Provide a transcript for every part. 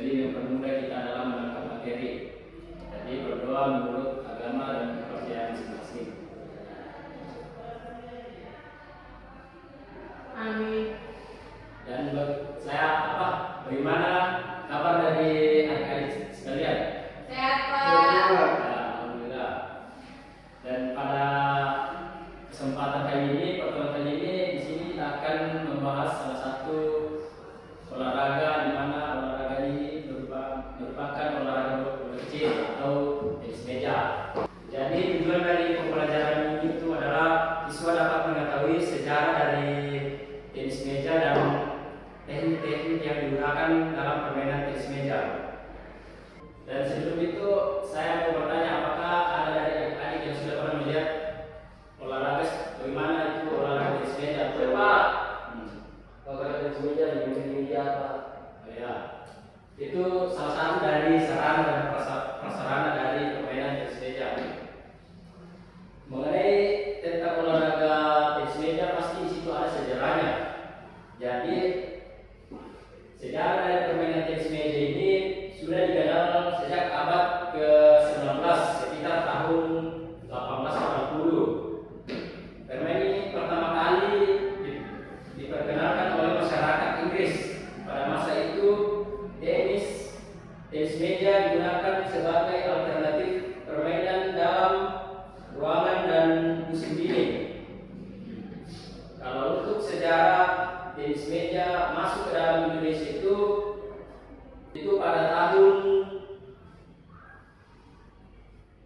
Jadi mempermudah kita dalam menangkap materi. Jadi berdoa menurut agama dan kepercayaan masing-masing. Amin. Dan bagaimana kabar dari adik-adik sekalian? Sehat, Pak. Ya, alhamdulillah. Dan pada kesempatan kali ini, pertemuan kali ini, di sini kita akan membahas salah satu olahraga, di mana olahraga ini merupakan olahraga bola kecil atau tenis meja. Jadi tujuan dari pembelajaran ini itu adalah siswa dapat mengetahui sejarah dari tenis meja dan teknik-teknik yang digunakan dalam permainan tenis meja. Dan sebelum itu saya mau bertanya, apakah ada dari adik-adik yang sudah pernah melihat olahraga bagaimana itu olahraga tenis meja? Pak, olahraga tenis meja di media Pak. Ya, itu salah satu dari sarana dan prasarana dari permainan tenis meja. Mengenai tentang olahraga tenis meja, pasti di situ ada sejarahnya. Jadi sejarah dari permainan tenis meja ini sudah dikenal sejak abad ke-19, sekitar tahun 1880. Permainan ini pertama kali diperkenalkan oleh masyarakat Inggris. Pada masa itu tenis meja digunakan sebagai alternatif permainan dalam ruangan dan musim dingin. Kalau untuk sejarah tenis meja masuk ke dalam Indonesia itu pada tahun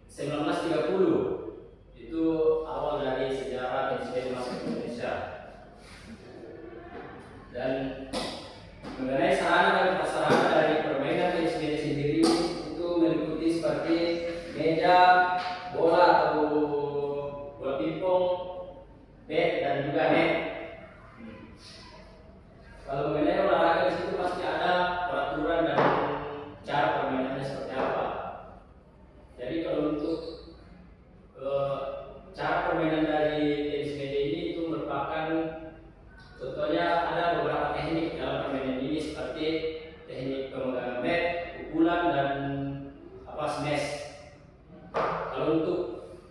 1930. Itu awal dari sejarah tenis meja masuk ke Indonesia. Dan mengenai sarana dan prasarana dari permainan tenis meja sendiri itu meliputi seperti meja, bola atau bola pingpong, bat dan juga net. Kalau mengenai olahraga di situ pasti ada peraturan dan cara permainannya seperti apa. Jadi kalau untuk cara permainan dari tenis meja ini itu merupakan, contohnya ada beberapa teknik dalam permainan ini seperti teknik pemegangan bat, pukulan dan smash. Kalau untuk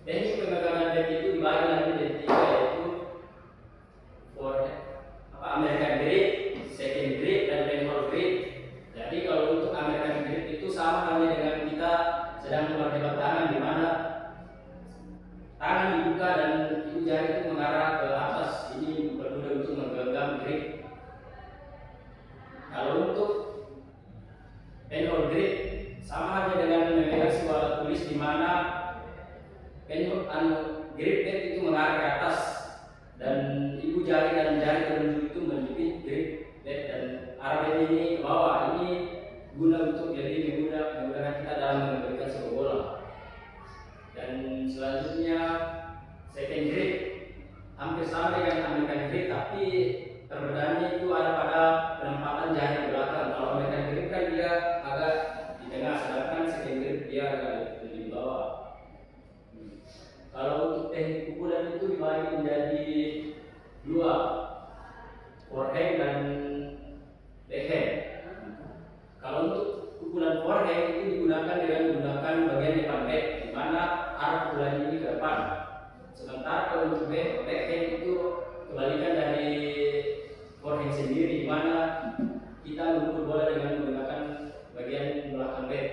teknik pemegangan bat itu dibagi lagi menjadi tiga, yaitu American grip, second grip, dan penhold grip. Jadi kalau untuk American grip itu sama halnya dengan kita sedang mengangkat tangan, di mana tangan dibuka dan ibu jari itu mengarah ke atas. Ini berguna untuk menggenggam grip. Kalau untuk penhold grip sama halnya dengan memegang sebuah tulis, di mana penhold grip itu mengarah ke atas dan ibu jari dan jari telunjuk itu menjepit grip bat, dan arah bat ini ke bawah. Ini guna untuk memudahkan kita dalam mengendalikan sebuah bola. Dan selanjutnya second grip hampir sama dengan American grip, tapi perbedaannya itu ada pada penempatan jari di belakang. Kalau American grip kan dia agak di tengah, sedangkan second grip dia agak lebih di bawah. Kalau untuk teknik pukulan itu dibagi menjadi dua, forehand dan backhand. Kalau untuk pukulan forehand itu digunakan dengan menggunakan bagian depan bat, di mana arah pukulan ini ke depan. Sementara kalau untuk backhand itu kebalikan dari forehand sendiri, di mana kita memukul bola dengan menggunakan bagian belakang bat.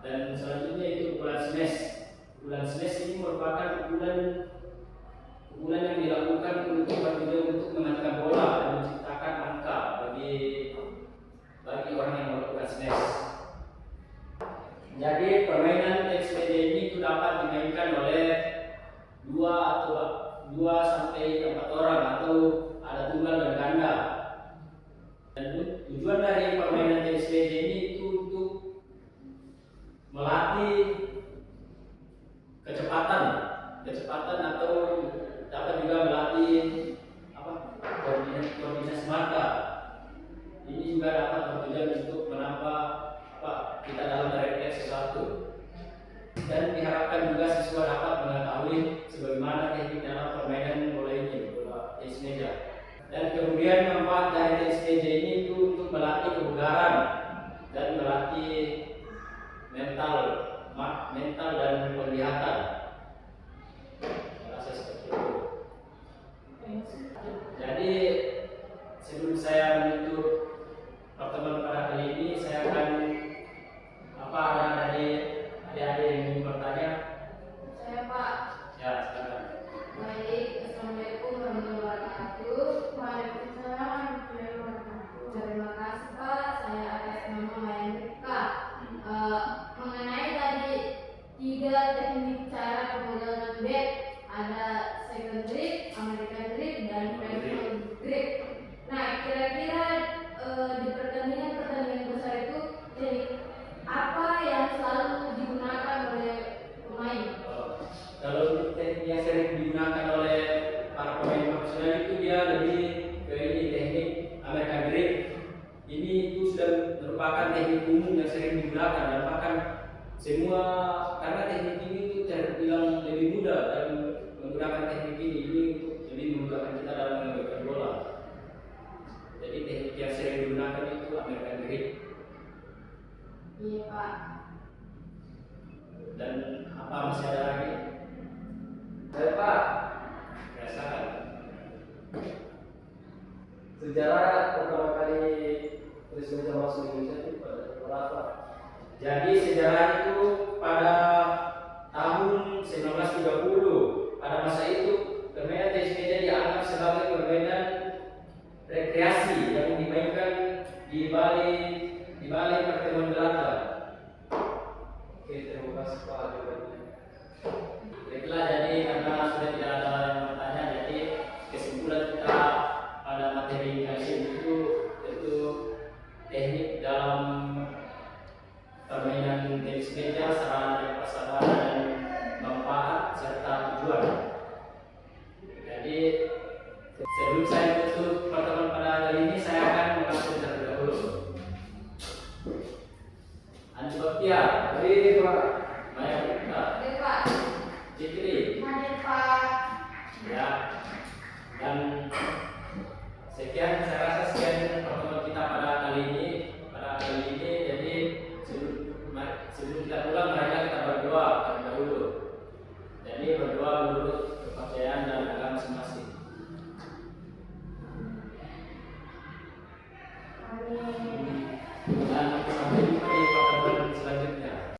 Dan selanjutnya itu pukulan smash. Pukulan smash ini merupakan pukulan yang dilakukan untuk menangkap bola dan menciptakan angka bagi orang yang melakukan smash. Jadi permainan tenis meja ini itu dapat dimainkan oleh 2 sampai 4 orang, atau ada tunggal dan ganda. Dan tujuan dari permainan tenis meja ini itu untuk melatih kecepatan atau dapat juga melatih koordinasi mata. Ini juga dapat bertujuan untuk menambah kita dalam merefleks sesuatu. Dan diharapkan juga siswa dapat mengetahui sebagaimana teknik dalam permainan bola tenis meja. Dan kemudian manfaat dari tenis meja ini itu untuk melatih kebugaran mental dan penglihatan. Saya rasa seperti itu. Jadi sebelum saya menutup pertemuan pada kali ini, saya akan ada dari adik-adik yang ingin bertanya? Saya Pak. Ya, silakan. Baik, Assalamualaikum warahmatullahi wabarakatuh. Waalaikumsalam warahmatullahi wabarakatuh. Terima kasih Pak, saya atas nama Mayan Rifka. Mengenai tadi 3 teknik cara pemegangan bat, ada second grip, American grip, dan French grip. Nah, kira-kira di pertandingan besar itu teknik apa yang selalu digunakan oleh pemain? Kalau untuk teknik yang sering digunakan oleh para pemain profesional itu dia lebih ke ini teknik American grip. Ini itu sudah merupakan teknik umum yang sering digunakan dan bahkan semua, karena teknik ini itu terbilang lebih mudah dan menggunakan teknik ini untuk lebih memudahkan kita dalam mengambilkan bola. Jadi teknik yang sering digunakan itu American grip. Iya Pak. Dan apa masih ada lagi? Saya Pak, Rasakan. sejarah pertama kali tulis meja masuk Indonesia itu pada berapa? Jadi sejarah itu pada tahun 1930. Pada masa itu permainan tenis meja dianggap sebagai permainan rekreasi yang dimainkan di balai pertemuan Belanda. Oke, terima kasih Pak jawabannya. Baiklah, jadi karena sudah tidak ada yang bertanya, jadi kesimpulan kita pada materi kajian itu teknik dalam permainan tenis meja, sarana dan prasarana dan manfaat serta tujuan. Jadi sebelum saya tutup pertemuan pada hari ini, saya akan mengatur terlebih dahulu. Andi Baktiar, Baik Pak. Maya Rifka, Oke Pak. Cikri, Hadir Pak. ya, dan sekian saya